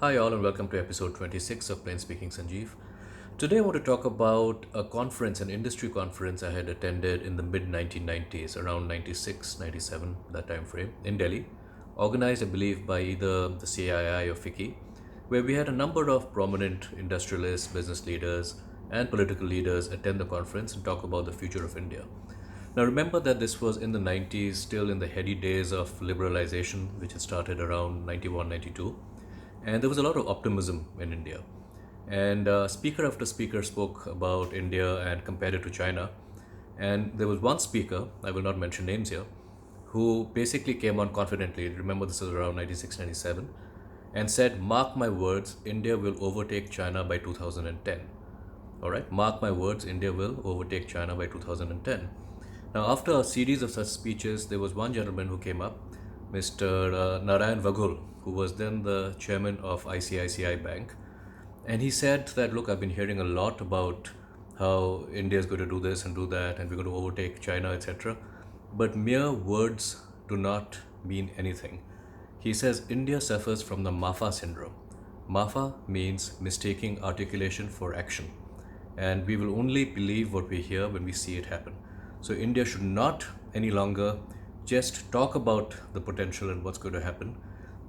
Hi, all, and welcome to episode 26 of Plain Speaking Sanjiv. Today, I want to talk about a conference, an industry conference I had attended in the mid 1990s, around 96, 97, that time frame, in Delhi, organized, I believe, by either the CII or FICCI, where we had a number of prominent industrialists, business leaders, and political leaders attend the conference and talk about the future of India. Now, remember that this was in the 90s, still in the heady days of liberalization, which had started around 91, 92. And there was a lot of optimism in India. And speaker after speaker spoke about India and compared it to China. And there was one speaker, I will not mention names here, who basically came on confidently. Remember, this was around 96, 97, and said, "Mark my words, India will overtake China by 2010." All right, mark my words, India will overtake China by 2010. Now, after a series of such speeches, there was one gentleman who came up, Mr. Narayan Vaghul, who was then the chairman of ICICI Bank. And he said that, look, I've been hearing a lot about how India is going to do this and do that, and we're going to overtake China, etc. But mere words do not mean anything. He says India suffers from the MAFA Syndrome. MAFA means mistaking articulation for action. And we will only believe what we hear when we see it happen. So India should not any longer just talk about the potential and what's going to happen,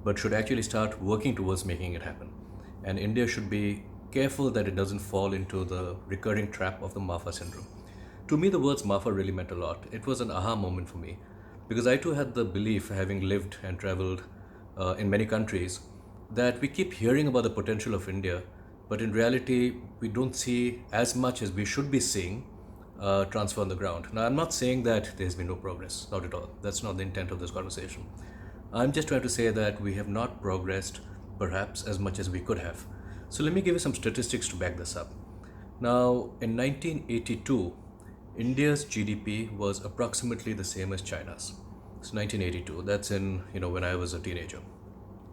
but should actually start working towards making it happen. And India should be careful that it doesn't fall into the recurring trap of the MAFA syndrome. To me, the words MAFA really meant a lot. It was an aha moment for me because I too had the belief, having lived and traveled in many countries, that we keep hearing about the potential of India, but in reality, we don't see as much as we should be seeing transfer on the ground. Now, I'm not saying that there's been no progress, not at all. That's not the intent of this conversation. I'm just trying to say that we have not progressed perhaps as much as we could have. So let me give you some statistics to back this up. Now, in 1982, India's GDP was approximately the same as China's. It's 1982. That's in, when I was a teenager.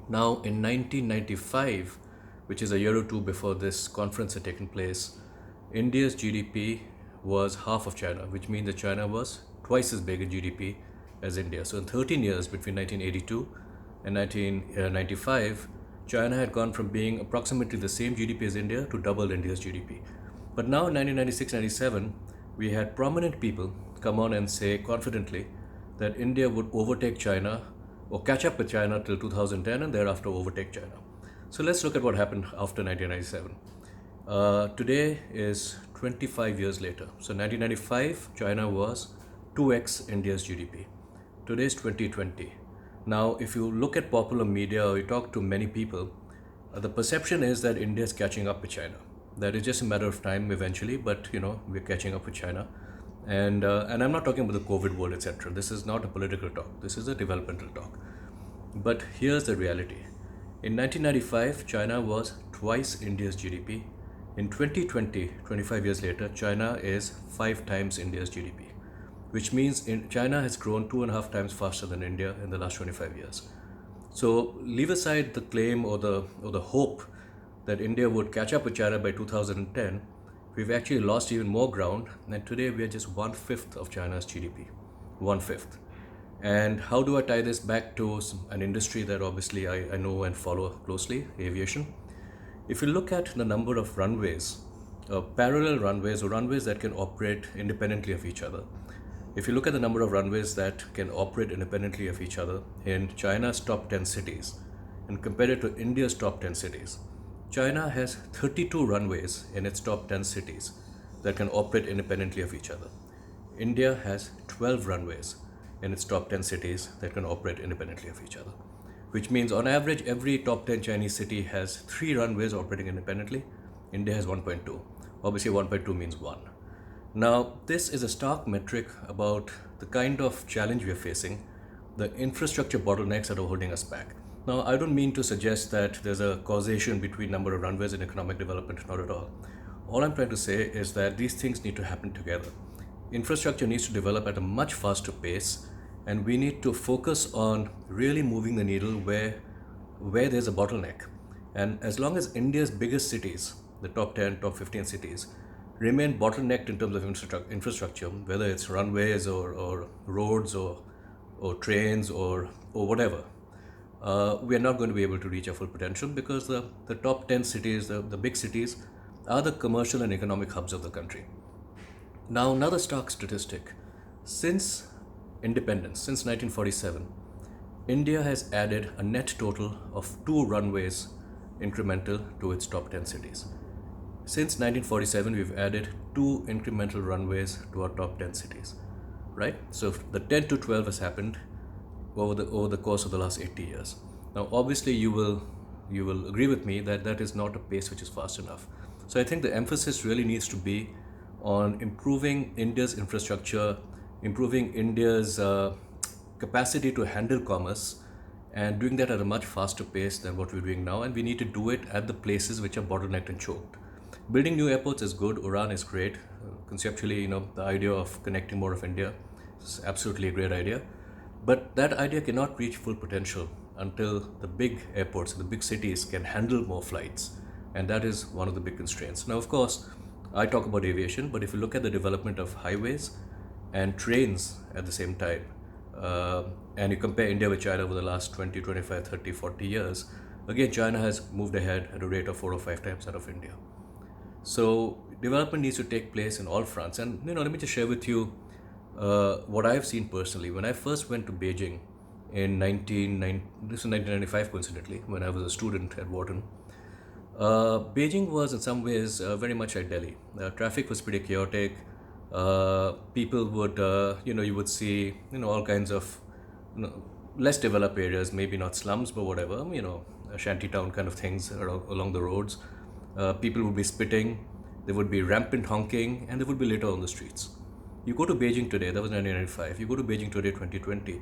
Now, in 1995, which is a year or two before this conference had taken place, India's GDP was half of China, which means that China was twice as big in GDP as India. So in 13 years between 1982 and 1995, China had gone from being approximately the same GDP as India to double India's GDP. But now in 1996-97, we had prominent people come on and say confidently that India would overtake China or catch up with China till 2010 and thereafter overtake China. So let's look at what happened after 1997. Today is 25 years later. So 1995, China was 2x India's GDP. Today is 2020. Now, if you look at popular media or you talk to many people, the perception is that India is catching up with China. That is just a matter of time eventually, but we're catching up with China. And I'm not talking about the COVID world, etc. This is not a political talk. This is a developmental talk. But here's the reality. In 1995, China was twice India's GDP. In 2020, 25 years later, China is 5 times India's GDP, which means China has grown 2.5 times faster than India in the last 25 years. So leave aside the claim or the hope that India would catch up with China by 2010. We've actually lost even more ground, and today we are just 1/5 of China's GDP. 1/5. And how do I tie this back to an industry that obviously I know and follow closely, aviation? If you look at the number of runways, parallel runways or runways that can operate independently of each other, if you look at the number of runways that can operate independently of each other in China's top 10 cities and compare it to India's top 10 cities, China has 32 runways in its top 10 cities that can operate independently of each other. India has 12 runways in its top 10 cities that can operate independently of each other, which means on average every top 10 Chinese city has 3 runways operating independently. India has 1.2. Obviously 1.2 means 1. Now, this is a stark metric about the kind of challenge we are facing, the infrastructure bottlenecks that are holding us back. Now, I don't mean to suggest that there's a causation between number of runways and economic development, not at all. All I'm trying to say is that these things need to happen together. Infrastructure needs to develop at a much faster pace, and we need to focus on really moving the needle where there's a bottleneck. And as long as India's biggest cities, the top 10, top 15 cities, remain bottlenecked in terms of infrastructure, whether it's runways or roads or trains or whatever, we are not going to be able to reach our full potential because the top 10 cities, the big cities, are the commercial and economic hubs of the country. Now, another stark statistic. Since independence, since 1947, India has added a net total of 2 runways incremental to its top 10 cities. Since 1947, we've added 2 incremental runways to our top 10 cities, right? So the 10 to 12 has happened over the course of the last 80 years. Now, obviously, you will agree with me that that is not a pace which is fast enough. So I think the emphasis really needs to be on improving India's infrastructure, improving India's capacity to handle commerce, and doing that at a much faster pace than what we're doing now. And we need to do it at the places which are bottlenecked and choked. Building new airports is good. Uran is great. Conceptually, the idea of connecting more of India is absolutely a great idea. But that idea cannot reach full potential until the big airports, the big cities can handle more flights. And that is one of the big constraints. Now, of course, I talk about aviation, but if you look at the development of highways and trains at the same time, and you compare India with China over the last 20, 25, 30, 40 years, again, China has moved ahead at a rate of 4 or 5 times that of India. So development needs to take place in all fronts. And let me just share with you what I've seen personally. When I first went to Beijing in 1995, coincidentally, when I was a student at Wharton, Beijing was in some ways very much like Delhi. Traffic was pretty chaotic. People would, you would see, all kinds of, less developed areas, maybe not slums, but whatever, shanty town kind of things along the roads. People would be spitting, there would be rampant honking, and there would be litter on the streets. You go to Beijing today, that was 1995, you go to Beijing today, 2020,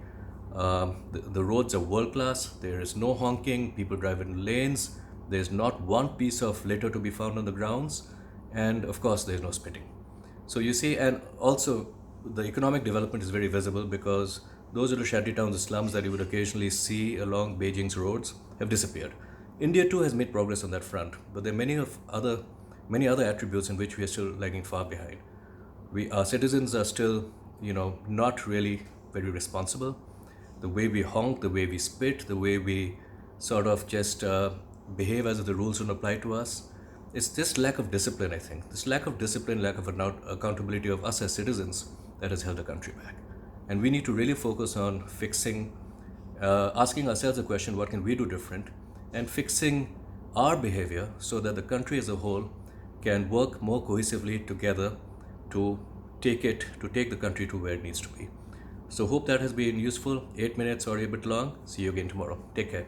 the roads are world class, there is no honking, people drive in lanes, there's not one piece of litter to be found on the grounds, and of course there's no spitting. So you see, and also the economic development is very visible because those little shanty towns, the slums that you would occasionally see along Beijing's roads have disappeared. India too has made progress on that front, but there are many other attributes in which we are still lagging far behind. Our citizens are still, not really very responsible. The way we honk, the way we spit, the way we sort of just behave as if the rules don't apply to us. It's this lack of discipline, I think. This lack of discipline, lack of accountability of us as citizens that has held the country back. And we need to really focus on fixing, asking ourselves the question, what can we do different? And fixing our behavior so that the country as a whole can work more cohesively together to take the country to where it needs to be. So hope that has been useful. 8 minutes or a bit long. See you again tomorrow. Take care.